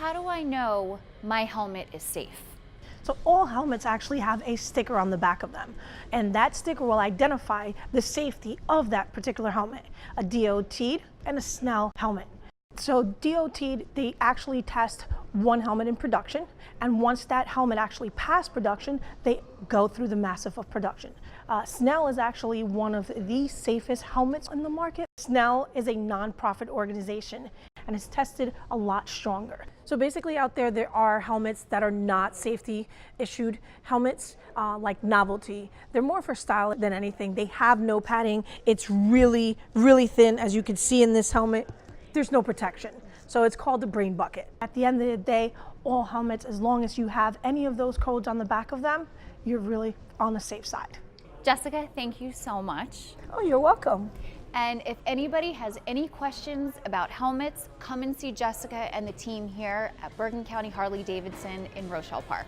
how do I know my helmet is safe? So all helmets actually have a sticker on the back of them, and that sticker will identify the safety of that particular helmet, a DOT and a Snell helmet. So DOT, they actually test one helmet in production, and once that helmet actually passed production, they go through the massive of production. Snell is actually one of the safest helmets in the market. Snell is a non-profit organization and is tested a lot stronger. So basically out there are helmets that are not safety issued helmets, like Novelty. They're more for style than anything. They have no padding. It's really, really thin, as you can see in this helmet. There's no protection. So it's called the brain bucket. At the end of the day, all helmets, as long as you have any of those codes on the back of them, you're really on the safe side. Jessica, thank you so much. Oh, you're welcome. And if anybody has any questions about helmets, come and see Jessica and the team here at Bergen County Harley-Davidson in Rochelle Park.